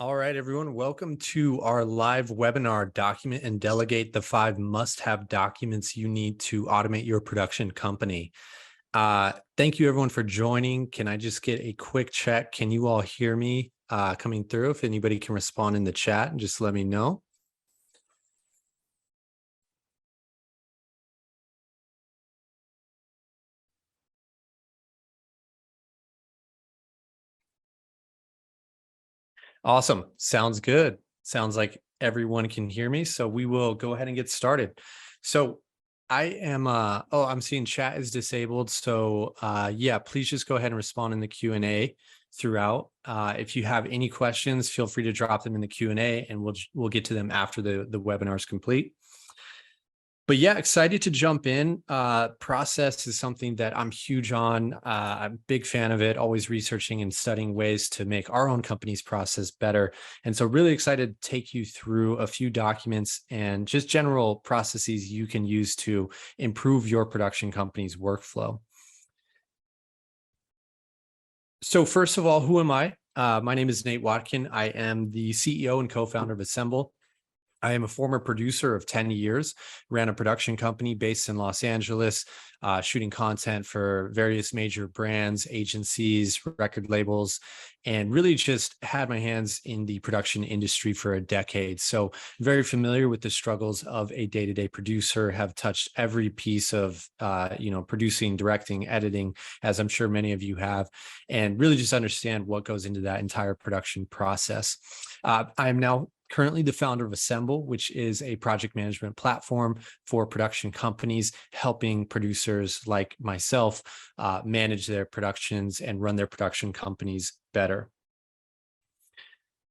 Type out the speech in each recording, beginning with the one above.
All right, everyone. Welcome to our live webinar, Document and Delegate the 5 must-have documents you need to automate your production company. Thank you, everyone, for joining. Can I just get a quick check? Can you all hear me coming through? If anybody can respond in the chat, and just let me know. Awesome. Sounds good. Sounds like everyone can hear me. So we will go ahead and get started. So I am, I'm seeing chat is disabled. So yeah, please just go ahead and respond in the Q&A throughout. If you have any questions, feel free to drop them in the Q&A and we'll get to them after the webinar is complete. But yeah, excited to jump in. Process is something that I'm huge on. I'm a big fan of it, always researching and studying ways to make our own company's process better. And so really excited to take you through a few documents and just general processes you can use to improve your production company's workflow. So first of all, who am I? My name is Nate Watkin. I am the CEO and co-founder of Assemble. I am a former producer of 10 years, ran a production company based in Los Angeles, shooting content for various major brands, agencies, record labels, and really just had my hands in the production industry for a decade. So very familiar with the struggles of a day-to-day producer, have touched every piece of, producing, directing, editing, as I'm sure many of you have, and really just understand what goes into that entire production process. I am now currently the founder of Assemble, which is a project management platform for production companies, helping producers like myself manage their productions and run their production companies better.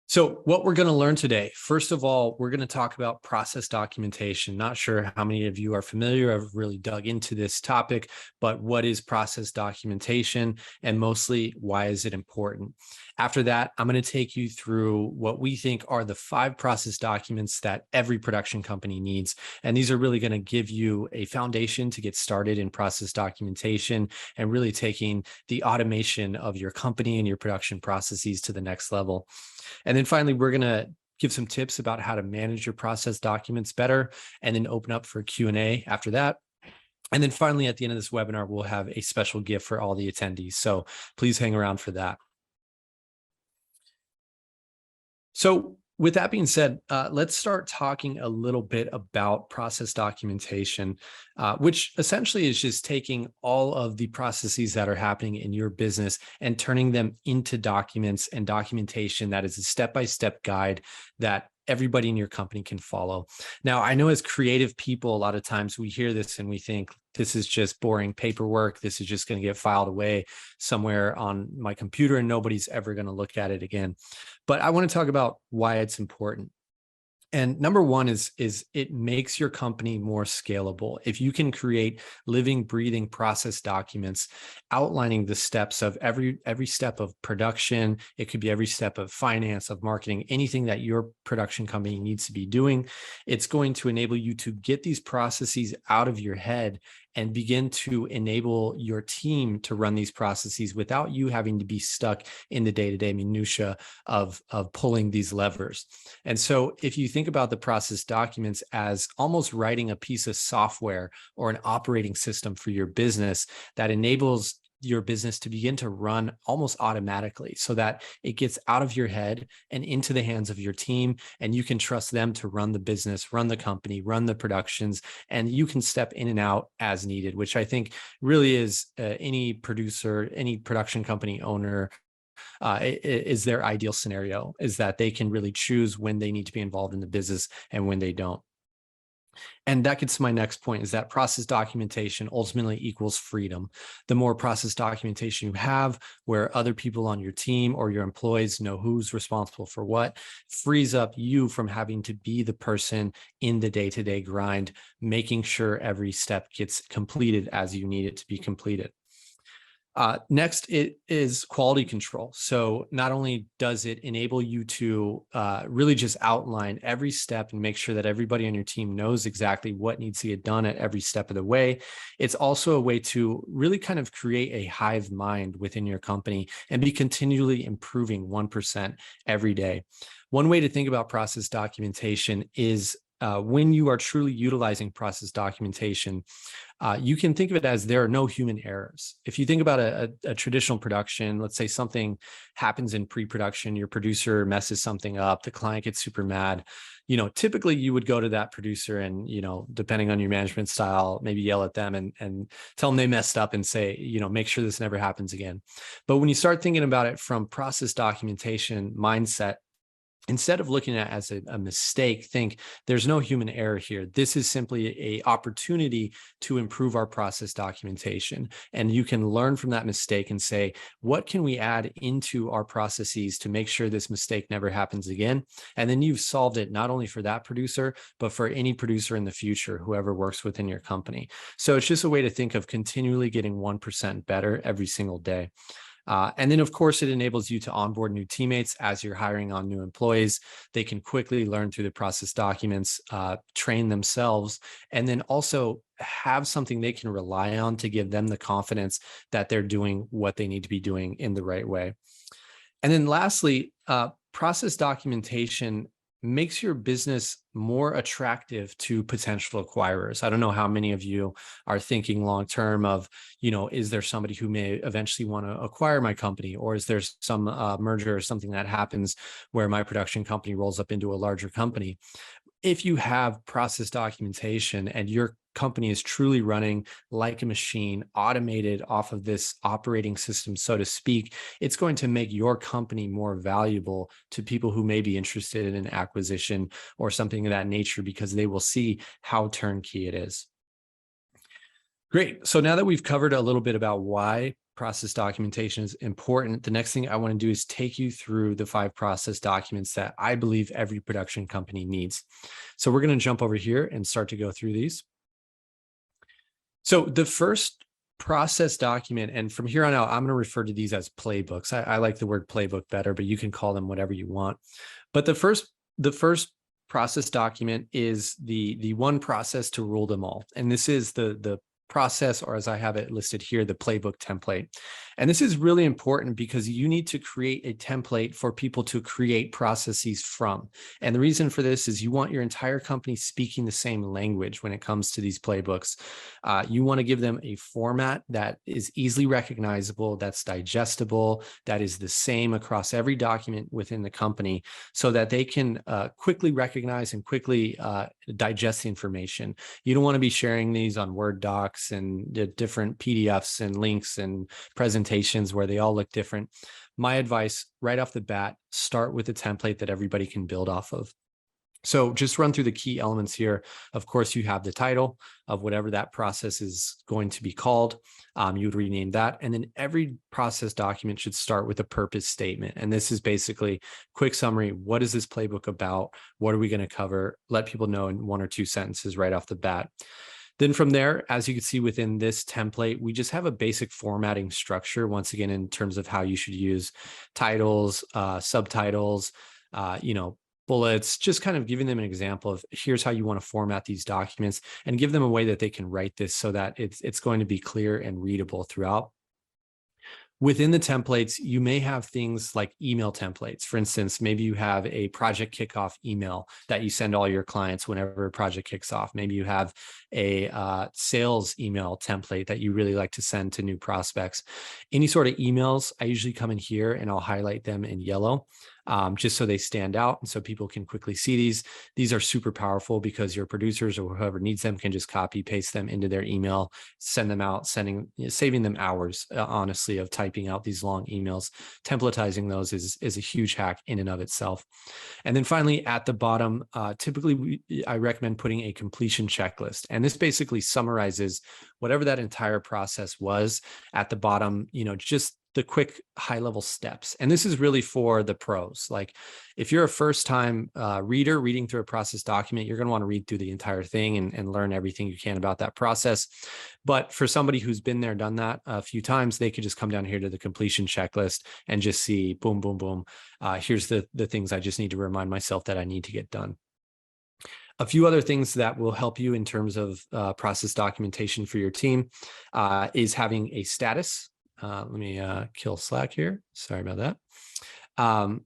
So what we're going to learn today, first of all, we're going to talk about process documentation. Not sure how many of you are familiar, I've really dug into this topic, but what is process documentation, and mostly why is it important? After that, I'm going to take you through what we think are the 5 process documents that every production company needs. And these are really going to give you a foundation to get started in process documentation and really taking the automation of your company and your production processes to the next level. And then finally, we're going to give some tips about how to manage your process documents better, and then open up for Q&A after that. And then finally, at the end of this webinar, we'll have a special gift for all the attendees. So please hang around for that. So with that being said, let's start talking a little bit about process documentation, which essentially is just taking all of the processes that are happening in your business and turning them into documents and documentation that is a step-by-step guide that everybody in your company can follow. Now, I know as creative people, a lot of times we hear this and we think this is just boring paperwork. This is just going to get filed away somewhere on my computer and nobody's ever going to look at it again. But I want to talk about why it's important. And number one is it makes your company more scalable. If you can create living, breathing process documents outlining the steps of every step of production, it could be every step of finance, of marketing, anything that your production company needs to be doing, it's going to enable you to get these processes out of your head and begin to enable your team to run these processes without you having to be stuck in the day-to-day minutia of pulling these levers. And so if you think about the process documents as almost writing a piece of software or an operating system for your business that enables your business to begin to run almost automatically so that it gets out of your head and into the hands of your team, and you can trust them to run the business, run the company, run the productions, and you can step in and out as needed, which I think really is any producer, any production company owner is their ideal scenario, is that they can really choose when they need to be involved in the business and when they don't. And that gets to my next point, is that process documentation ultimately equals freedom. The more process documentation you have, where other people on your team or your employees know who's responsible for what, frees up you from having to be the person in the day-to-day grind, making sure every step gets completed as you need it to be completed. Next, it is quality control. So not only does it enable you to really just outline every step and make sure that everybody on your team knows exactly what needs to get done at every step of the way, it's also a way to really kind of create a hive mind within your company and be continually improving 1% every day. One way to think about process documentation is when you are truly utilizing process documentation, you can think of it as there are no human errors. If you think about a traditional production, let's say something happens in pre-production, your producer messes something up, the client gets super mad. Typically you would go to that producer and, depending on your management style, maybe yell at them and tell them they messed up and say, make sure this never happens again. But when you start thinking about it from process documentation mindset, instead of looking at it as a mistake, think there's no human error here. This is simply a opportunity to improve our process documentation. And you can learn from that mistake and say, what can we add into our processes to make sure this mistake never happens again? And then you've solved it not only for that producer, but for any producer in the future, whoever works within your company. So it's just a way to think of continually getting 1% better every single day. And then, of course, it enables you to onboard new teammates as you're hiring on new employees. They can quickly learn through the process documents, train themselves, and then also have something they can rely on to give them the confidence that they're doing what they need to be doing in the right way. And then lastly, process documentation makes your business more attractive to potential acquirers. I don't know how many of you are thinking long-term of, is there somebody who may eventually want to acquire my company? Or is there some merger or something that happens where my production company rolls up into a larger company? If you have process documentation and your company is truly running like a machine, automated off of this operating system, so to speak, it's going to make your company more valuable to people who may be interested in an acquisition or something of that nature, because they will see how turnkey it is. Great. So now that we've covered a little bit about why process documentation is important, the next thing I want to do is take you through the 5 process documents that I believe every production company needs. So we're going to jump over here and start to go through these. So the first process document, and from here on out, I'm going to refer to these as playbooks. I like the word playbook better, but you can call them whatever you want. But the first process document is the one process to rule them all. And this is the process, or as I have it listed here, the playbook template. And this is really important because you need to create a template for people to create processes from. And the reason for this is you want your entire company speaking the same language when it comes to these playbooks. You want to give them a format that is easily recognizable, that's digestible, that is the same across every document within the company, so that they can quickly recognize and quickly digest the information. You don't want to be sharing these on Word docs and the different PDFs and links and presentations where they all look different. My advice right off the bat, start with a template that everybody can build off of. So just run through the key elements here. Of course, you have the title of whatever that process is going to be called. You would rename that. And then every process document should start with a purpose statement. And this is basically quick summary. What is this playbook about? What are we going to cover? Let people know in 1 or 2 sentences right off the bat. Then from there, as you can see within this template, we just have a basic formatting structure, once again, in terms of how you should use titles, subtitles, bullets, just kind of giving them an example of here's how you want to format these documents, and give them a way that they can write this so that it's going to be clear and readable throughout. Within the templates, you may have things like email templates. For instance, maybe you have a project kickoff email that you send all your clients whenever a project kicks off. Maybe you have a sales email template that you really like to send to new prospects. Any sort of emails, I usually come in here and I'll highlight them in yellow. Just so they stand out and so people can quickly see these. These are super powerful because your producers or whoever needs them can just copy, paste them into their email, send them out, saving them hours, honestly, of typing out these long emails. Templatizing those is a huge hack in and of itself. And then finally, at the bottom, typically I recommend putting a completion checklist. And this basically summarizes whatever that entire process was. At the bottom, just the quick high level steps. And this is really for the pros. Like if you're a first time reader reading through a process document, you're going to want to read through the entire thing and learn everything you can about that process. But for somebody who's been there, done that a few times, they could just come down here to the completion checklist and just see boom, boom, boom. Here's the things I just need to remind myself that I need to get done. A few other things that will help you in terms of process documentation for your team is having a status. Let me kill Slack here. Sorry about that.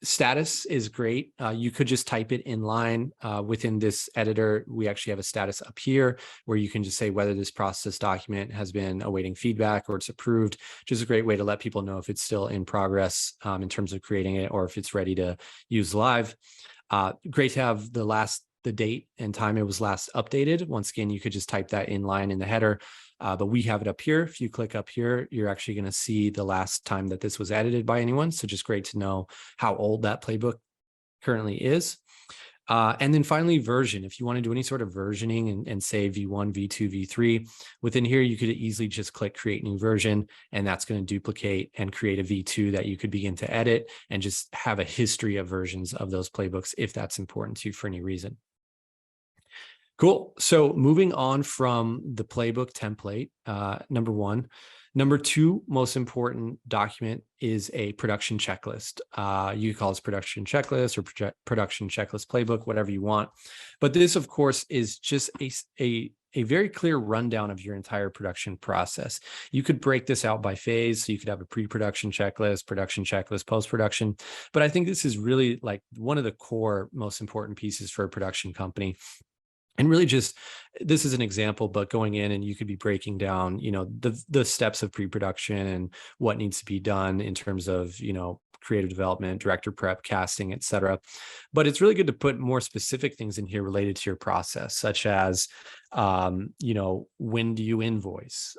Status is great. You could just type it in line within this editor. We actually have a status up here where you can just say whether this process document has been awaiting feedback or it's approved, which is a great way to let people know if it's still in progress in terms of creating it or if it's ready to use live. Great to have the date and time it was last updated. Once again, you could just type that in line in the header, but we have it up here. If you click up here, you're actually going to see the last time that this was edited by anyone. So just great to know how old that playbook currently is. And then finally, version. If you want to do any sort of versioning and say V1, V2, V3, within here, you could easily just click create new version, and that's going to duplicate and create a V2 that you could begin to edit and just have a history of versions of those playbooks if that's important to you for any reason. Cool. So moving on from the playbook template, number one. Number two, most important document is a production checklist. You call this production checklist or production checklist playbook, whatever you want. But this, of course, is just a very clear rundown of your entire production process. You could break this out by phase. So you could have a pre-production checklist, post-production. But I think this is really like one of the core, most important pieces for a production company. And really just, this is an example, but going in and you could be breaking down, the steps of pre-production and what needs to be done in terms of, creative development, director prep, casting, et cetera. But it's really good to put more specific things in here related to your process, such as, when do you invoice?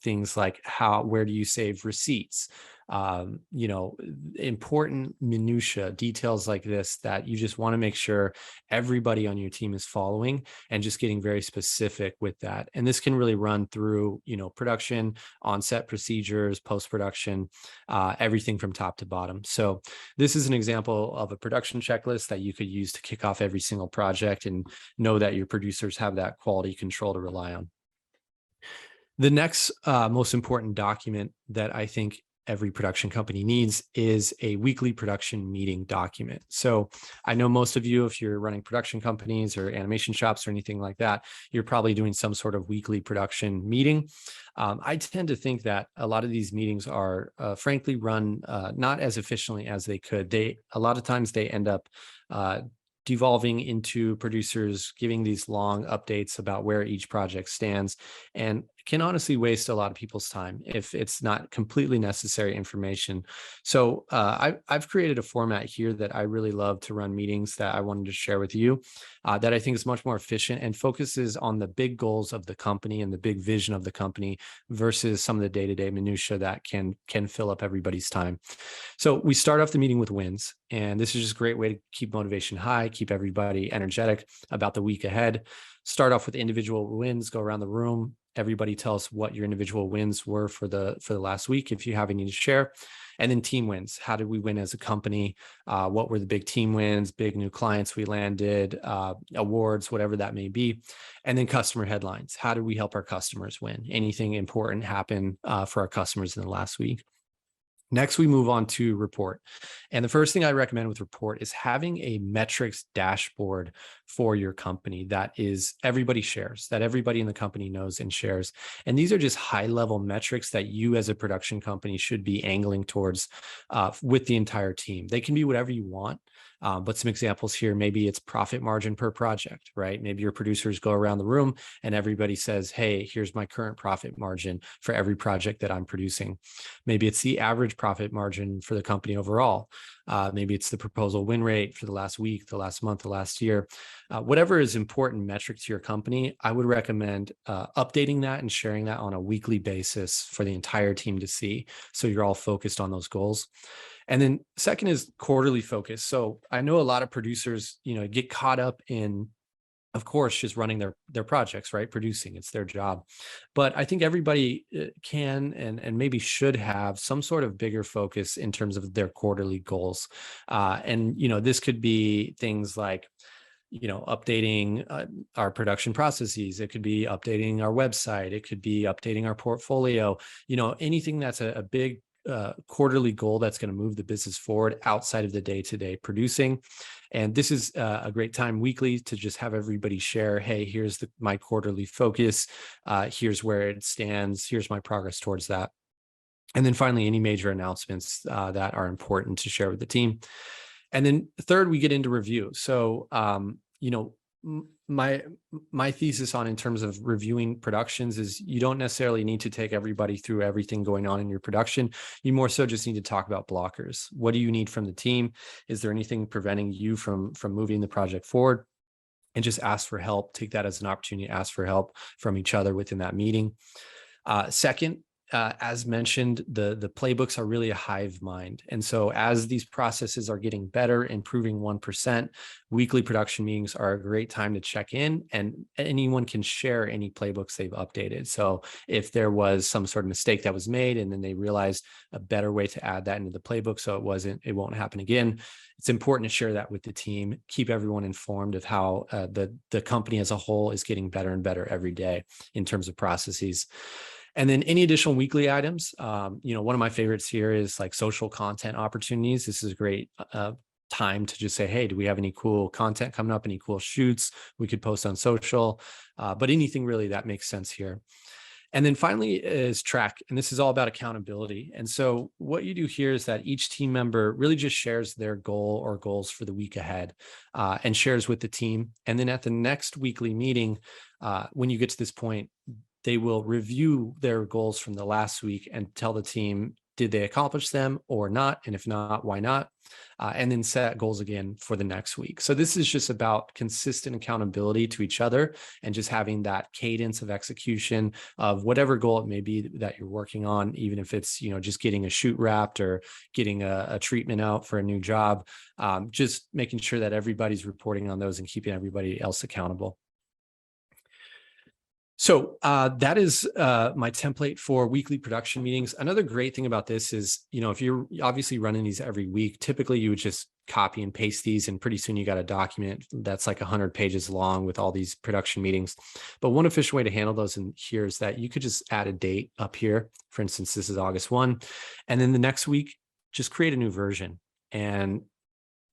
Things like where do you save receipts? Important minutia, details like this that you just want to make sure everybody on your team is following and just getting very specific with that. And this can really run through, production, on-set procedures, post-production, everything from top to bottom. So this is an example of a production checklist that you could use to kick off every single project and know that your producers have that quality control to rely on. The next most important document that I think every production company needs is a weekly production meeting document. So I know most of you, if you're running production companies or animation shops or anything like that, you're probably doing some sort of weekly production meeting. I tend to think that a lot of these meetings are frankly run not as efficiently as they could. A lot of times they end up devolving into producers giving these long updates about where each project stands, and can honestly waste a lot of people's time if it's not completely necessary information. So I've created a format here that I really love to run meetings that I wanted to share with you that I think is much more efficient and focuses on the big goals of the company and the big vision of the company versus some of the day-to-day minutia that can fill up everybody's time. So we start off the meeting with wins, and this is just a great way to keep motivation high, keep everybody energetic about the week ahead. Start off with individual wins, go around the room. Everybody tell us what your individual wins were for the last week, if you have any to share. And then team wins. How did we win as a company? What were the big team wins, big new clients we landed, awards, whatever that may be. And then customer headlines. How did we help our customers win? Anything important happen for our customers in the last week? Next, we move on to report. And the first thing I recommend with report is having a metrics dashboard for your company that is everybody shares, that everybody in the company knows and shares. And these are just high level metrics that you as a production company should be angling towards with the entire team. They can be whatever you want. But some examples here, maybe it's profit margin per project, right? Maybe your producers go around the room and everybody says, hey, here's my current profit margin for every project that I'm producing. Maybe it's the average profit margin for the company overall. Maybe it's the proposal win rate for the last week, the last month, the last year. Whatever is important metric to your company, I would recommend updating that and sharing that on a weekly basis for the entire team to see. So you're all focused on those goals. And then second is quarterly focus. So I know a lot of producers, get caught up in of course, just running their projects, right? Producing, it's their job. But I think everybody can and maybe should have some sort of bigger focus in terms of their quarterly goals. And, this could be things like, updating our production processes. It could be updating our website. It could be updating our portfolio, anything that's a big quarterly goal that's going to move the business forward outside of the day-to-day producing. And this is a great time weekly to just have everybody share, hey, here's my quarterly focus. Here's where it stands. Here's my progress towards that. And then finally, any major announcements that are important to share with the team. And then third, we get into review. So, my thesis on in terms of reviewing productions is you don't necessarily need to take everybody through everything going on in your production. You more so just need to talk about blockers. What do you need from the team? Is there anything preventing you from moving the project forward? And just ask for help. Take that as an opportunity to ask for help from each other within that meeting. Second, as mentioned, the playbooks are really a hive mind. And so as these processes are getting better, improving 1%, weekly production meetings are a great time to check in, and anyone can share any playbooks they've updated. So if there was some sort of mistake that was made and then they realized a better way to add that into the playbook so it won't happen again, it's important to share that with the team, keep everyone informed of how the company as a whole is getting better and better every day in terms of processes. And then any additional weekly items, one of my favorites here is like social content opportunities. This is a great time to just say, hey, do we have any cool content coming up, any cool shoots we could post on social, but anything really that makes sense here. And then finally is track. And this is all about accountability. And so what you do here is that each team member really just shares their goal or goals for the week ahead and shares with the team. And then at the next weekly meeting, when you get to this point, they will review their goals from the last week and tell the team, did they accomplish them or not? And if not, why not? And then set goals again for the next week. So this is just about consistent accountability to each other and just having that cadence of execution of whatever goal it may be that you're working on, even if it's, just getting a shoot wrapped or getting a treatment out for a new job, just making sure that everybody's reporting on those and keeping everybody else accountable. So that is my template for weekly production meetings. Another great thing about this is, if you're obviously running these every week, typically you would just copy and paste these, and pretty soon you got a document that's like 100 pages long with all these production meetings. But one efficient way to handle those in here is that you could just add a date up here. For instance, this is August 1. And then the next week, just create a new version and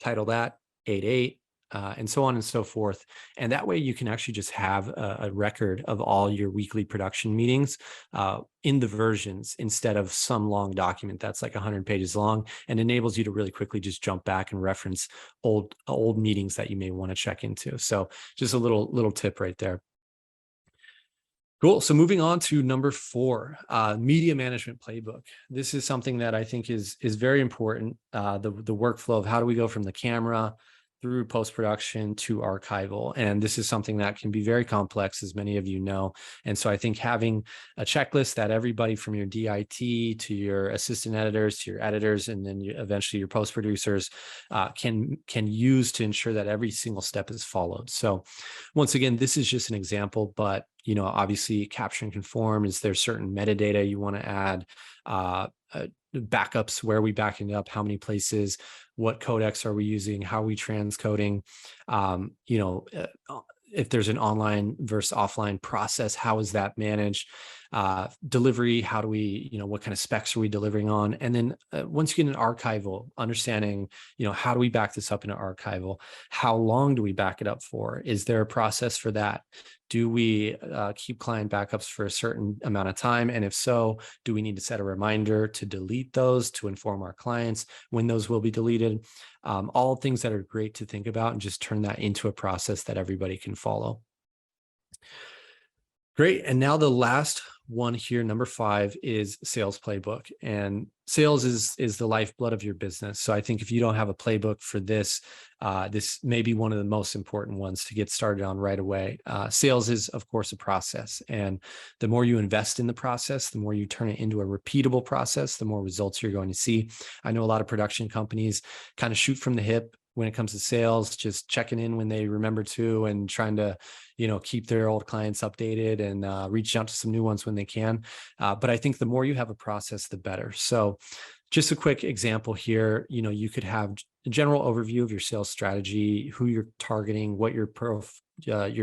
title that 8.8. And so on and so forth. And that way you can actually just have a record of all your weekly production meetings in the versions instead of some long document that's like 100 pages long, and enables you to really quickly just jump back and reference old meetings that you may want to check into. So just a little tip right there. Cool. So moving on to number 4, media management playbook. This is something that I think is very important. The workflow of how do we go from the camera through post-production to archival. And this is something that can be very complex, as many of you know. And so I think having a checklist that everybody from your DIT to your assistant editors to your editors, and then eventually your post-producers can use to ensure that every single step is followed. So once again, this is just an example, but obviously capture and conform. Is there certain metadata you want to add? Backups, where are we backing up, how many places, what codecs are we using, how are we transcoding, if there's an online versus offline process, how is that managed? Delivery, how do we, what kind of specs are we delivering on? And then once you get an archival, understanding, how do we back this up in an archival? How long do we back it up for? Is there a process for that? Do we keep client backups for a certain amount of time? And if so, do we need to set a reminder to delete those to inform our clients when those will be deleted? All things that are great to think about, and just turn that into a process that everybody can follow. Great. And now the last one here, number 5, is sales playbook. And sales is the lifeblood of your business. So I think if you don't have a playbook for this, this may be one of the most important ones to get started on right away. Sales is, of course, a process. And the more you invest in the process, the more you turn it into a repeatable process, the more results you're going to see. I know a lot of production companies kind of shoot from the hip when it comes to sales, just checking in when they remember to and trying to, keep their old clients updated and reach out to some new ones when they can. But I think the more you have a process, the better. So just a quick example here, you could have a general overview of your sales strategy, who you're targeting, what your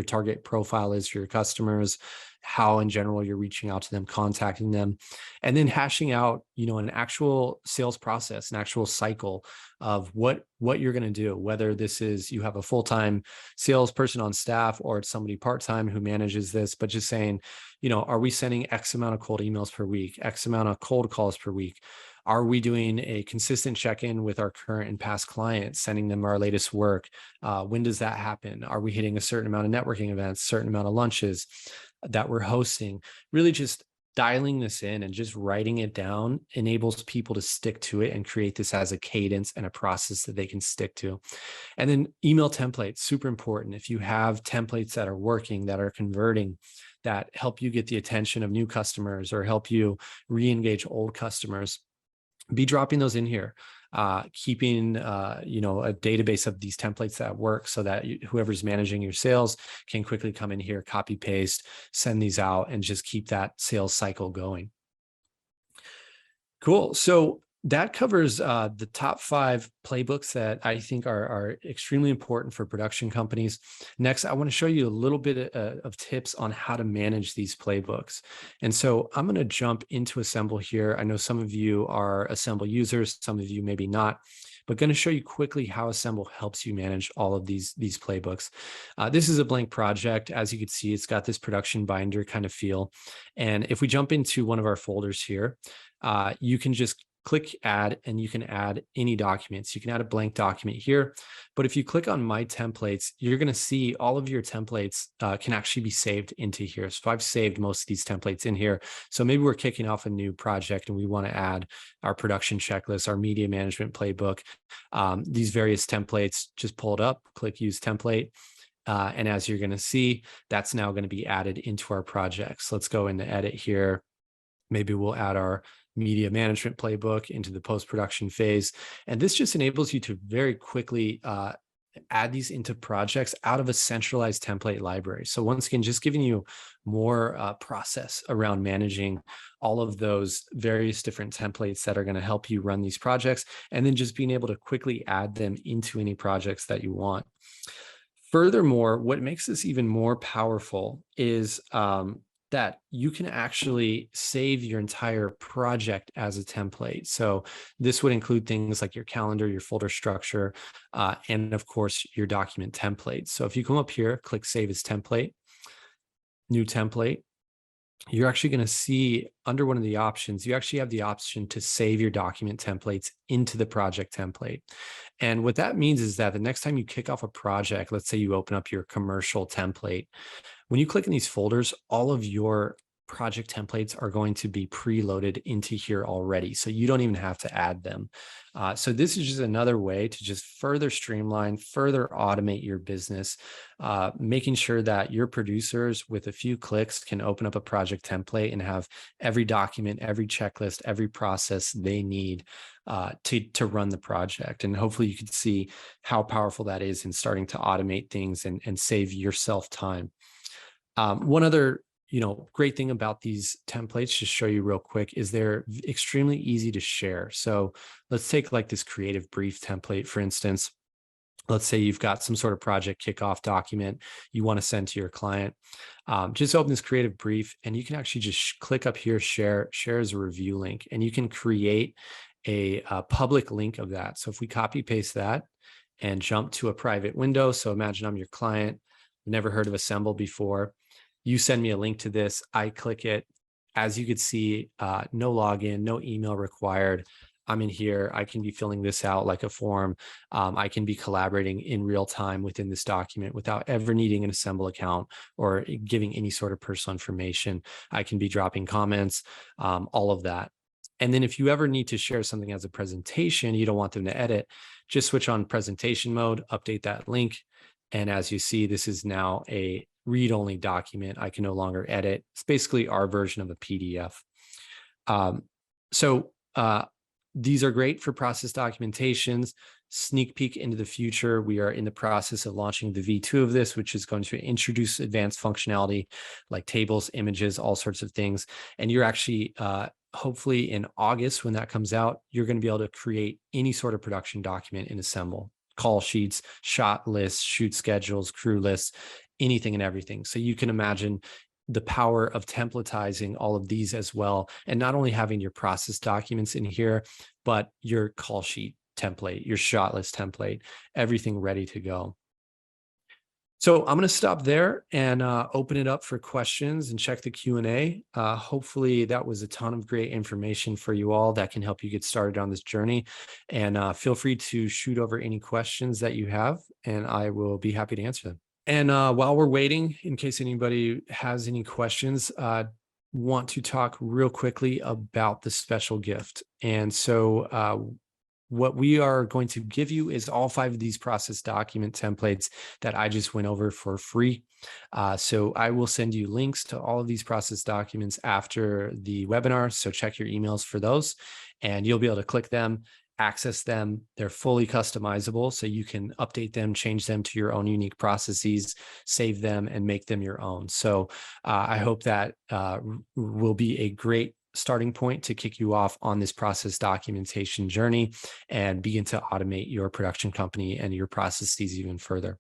target profile is for your customers, how in general you're reaching out to them, contacting them, and then hashing out, an actual sales process, an actual cycle of what you're going to do, whether this is you have a full-time salesperson on staff or it's somebody part-time who manages this, but just saying, are we sending X amount of cold emails per week, X amount of cold calls per week? Are we doing a consistent check-in with our current and past clients, sending them our latest work? When does that happen? Are we hitting a certain amount of networking events, certain amount of lunches that we're hosting? Really just dialing this in and just writing it down enables people to stick to it and create this as a cadence and a process that they can stick to. And then email templates, super important. If you have templates that are working, that are converting, that help you get the attention of new customers or help you re-engage old customers, be dropping those in here, keeping a database of these templates that work so that whoever's managing your sales can quickly come in here, copy paste, send these out, and just keep that sales cycle going. Cool. So that covers the top 5 playbooks that I think are extremely important for production companies. Next, I want to show you a little bit of tips on how to manage these playbooks. And so I'm going to jump into Assemble here. I know some of you are Assemble users, some of you maybe not, but going to show you quickly how Assemble helps you manage all of these playbooks. This is a blank project. As you can see, it's got this production binder kind of feel. And if we jump into one of our folders here, you can just click add and you can add any documents. You can add a blank document here, but if you click on my templates, you're going to see all of your templates can actually be saved into here. So I've saved most of these templates in here. So maybe we're kicking off a new project and we want to add our production checklist, our media management playbook, these various templates, just pull it up, click use template. And as you're going to see, that's now going to be added into our projects. Let's go into edit here. Maybe we'll add our media management playbook into the post-production phase. And this just enables you to very quickly add these into projects out of a centralized template library. So once again, just giving you more process around managing all of those various different templates that are going to help you run these projects, and then just being able to quickly add them into any projects that you want. Furthermore, what makes this even more powerful is that you can actually save your entire project as a template. So this would include things like your calendar, your folder structure, and of course, your document template. So if you come up here, click Save as Template, New Template, you're actually going to see under one of the options, you actually have the option to save your document templates into the project template. And what that means is that the next time you kick off a project, let's say you open up your commercial template, when you click in these folders, all of your project templates are going to be preloaded into here already. So you don't even have to add them. So this is just another way to just further streamline, further automate your business, making sure that your producers with a few clicks can open up a project template and have every document, every checklist, every process they need to run the project. And hopefully you can see how powerful that is in starting to automate things and save yourself time. One other great thing about these templates, just show you real quick, is they're extremely easy to share. So let's take like this creative brief template, for instance. Let's say you've got some sort of project kickoff document you want to send to your client. Just open this creative brief and you can actually just click up here, share as a review link, and you can create a public link of that. So if we copy paste that and jump to a private window. So imagine I'm your client, never heard of Assemble before. You send me a link to this, I click it. As you could see, no login, no email required. I'm in here, I can be filling this out like a form. I can be collaborating in real time within this document without ever needing an Assemble account or giving any sort of personal information. I can be dropping comments, all of that. And then if you ever need to share something as a presentation, you don't want them to edit, just switch on presentation mode, update that link. And as you see, this is now a read-only document. I can no longer edit. It's basically our version of a PDF. So these are great for process documentations. Sneak peek into the future. We are in the process of launching the V2 of this, which is going to introduce advanced functionality like tables, images, all sorts of things. And you're actually, hopefully in August, when that comes out, you're going to be able to create any sort of production document in Assemble. Call sheets, shot lists, shoot schedules, crew lists, anything and everything. So you can imagine the power of templatizing all of these as well. And not only having your process documents in here, but your call sheet template, your shot list template, everything ready to go. So I'm going to stop there and open it up for questions and check the Q&A. Hopefully that was a ton of great information for you all that can help you get started on this journey. And feel free to shoot over any questions that you have, and I will be happy to answer them. And while we're waiting, in case anybody has any questions, want to talk real quickly about the special gift. And so what we are going to give you is all 5 of these process document templates that I just went over for free. So I will send you links to all of these process documents after the webinar. So check your emails for those, and you'll be able to click them, access them. They're fully customizable, so you can update them, change them to your own unique processes, save them, and make them your own. So I hope that will be a great starting point to kick you off on this process documentation journey and begin to automate your production company and your processes even further.